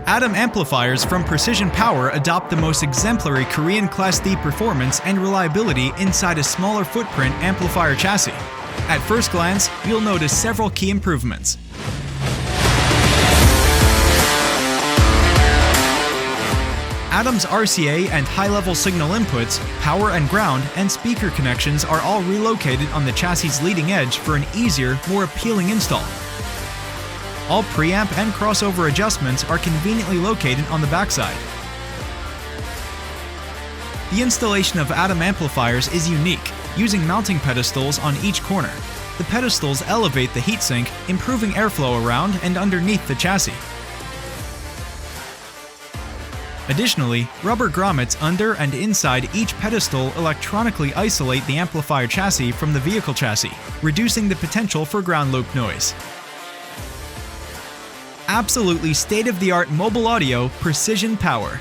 Adam amplifiers from PrecisionPower adopt the most exemplary Korean Class D performance and reliability inside a smaller footprint amplifier chassis. At first glance, you'll notice several key improvements. Adam's RCA and high-level signal inputs, power and ground, and speaker connections are all relocated on the chassis' leading edge for an easier, more appealing install. All preamp and crossover adjustments are conveniently located on the backside. The installation of Adam amplifiers is unique, using mounting pedestals on each corner. The pedestals elevate the heatsink, improving airflow around and underneath the chassis. Additionally, rubber grommets under and inside each pedestal electronically isolate the amplifier chassis from the vehicle chassis, reducing the potential for ground loop noise. Absolutely state-of-the-art mobile audio, PrecisionPower.